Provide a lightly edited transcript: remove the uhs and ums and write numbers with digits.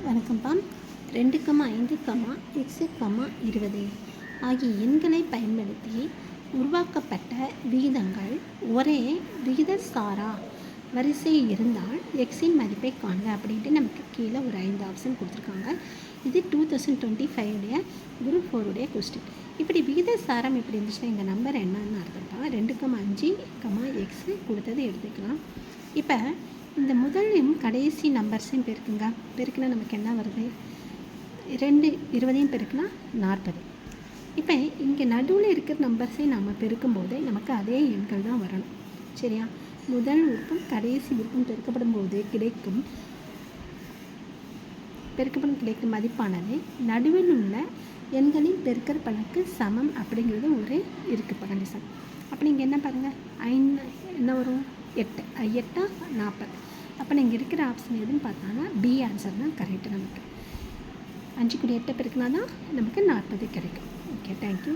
வணக்கம்ப்பா. 2,5, x, 20 ஆகிய எண்களை பயன்படுத்தி உருவாக்கப்பட்ட விகிதங்கள் ஒரே விகிதசாரா வரிசையில் இருந்தால் எக்ஸின் மதிப்பை காண்க அப்படின்ட்டு நமக்கு கீழே ஒரு 5 ஆப்ஷன் கொடுத்துருக்காங்க. இது 2025 குரூப் 4 கொஸ்டின். இப்படி விகிதசாரம் எப்படி இருந்துச்சுன்னா இந்த நம்பர் என்னன்னு அர்த்தம்ப்பா. 2,5, x கொடுத்தது எடுத்துக்கலாம். இப்போ இந்த முதலையும் கடைசி நம்பர்ஸையும் பெருக்குங்க. பெருக்குனா நமக்கு என்ன வருது? 2 20 பெருக்குனா 40. இப்போ இங்கே நடுவில் இருக்கிற நம்பர்ஸை நம்ம பெருக்கும்போது நமக்கு அதே எண்கள் தான் வரணும். சரியா? முதல் உறுப்பும் கடைசி உறுப்பும் பெருக்கப்படும் போது கிடைக்கும் மதிப்பானது நடுவில் உள்ள எண்களின் பெருக்கல் பலனுக்கு சமம் அப்படிங்கிறது ஒரு இருக்குது கண்டிஷன். அப்போ நீங்கள் என்ன பாருங்கள், 5 என்ன வரும்? 8 8 40. அப்போ நீங்கள் இருக்கிற ஆப்ஷன் எதுன்னு பார்த்தாங்கன்னா பி ஆன்சர் தான் கரெக்டு. நமக்கு 5 கூட 8 பெருக்குனா தான் நமக்கு 40 கிடைக்கும். Okay, thank you.